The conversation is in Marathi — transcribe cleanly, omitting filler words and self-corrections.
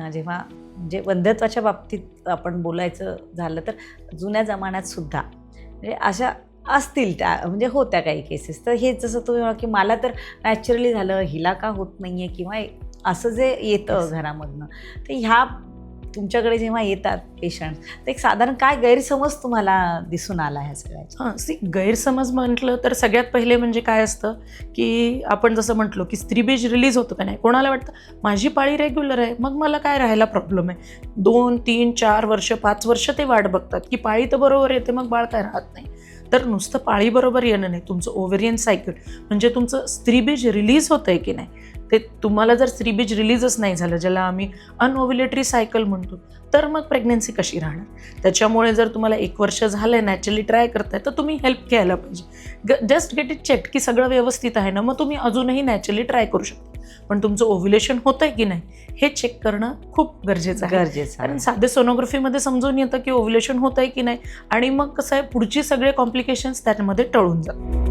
जेव्हा म्हणजे वंध्यत्वाच्या बाबतीत आपण बोलायचं झालं तर जुन्या जमान्यात सुद्धा म्हणजे अशा असतील त्या म्हणजे होत्या काही केसेस. तर हे जसं तुम्ही म्हणा की मला तर नॅचरली झालं, हिला का होत नाही आहे किंवा असं जे येतं घरामधनं, तर ह्या तुमच्याकडे जेव्हा येतात पेशंट्स, तर एक साधारण काय गैरसमज तुम्हाला दिसून आला ह्या सगळ्याचा? गैरसमज म्हटलं तर सगळ्यात पहिले म्हणजे काय असतं की आपण जसं म्हटलो की स्त्रीबीज रिलीज होतं का नाही, कोणाला वाटतं माझी पाळी रेग्युलर आहे, मग मला काय राहायला प्रॉब्लेम आहे. 2, 3, 4 वर्ष 5 वर्ष ते वाट बघतात की पाळी तर बरोबर येते, मग बाळ काय राहत नाही. तर नुसतं पाळी बरोबर येणं नाही, तुमचं ओव्हेरियन सायकल म्हणजे तुमचं स्त्रीबीज रिलीज होतं आहे की नाही, ते तुम्हाला जर स्त्रीबीज रिलीजच नाही झालं, ज्याला आम्ही अनओव्युलेटरी सायकल म्हणतो, तर मग प्रेग्नन्सी कशी राहणार. त्याच्यामुळे जर तुम्हाला 1 वर्ष झालं नॅचरली ट्राय करताय, तर तुम्ही हेल्प घ्यायला पाहिजे. जस्ट गेट इट चेक की सगळं व्यवस्थित आहे ना, मग तुम्ही अजूनही नॅचरली ट्राय करू शकता. पण तुमचं ओव्युलेशन होतं आहे की नाही हे चेक करणं खूप गरजेचं आहे. कारण साधे सोनोग्राफीमध्ये समजून येतं की ओव्युलेशन होतं आहे की नाही, आणि मग कसं आहे पुढची सगळे कॉम्प्लिकेशन्स त्यामध्ये टळून जातात.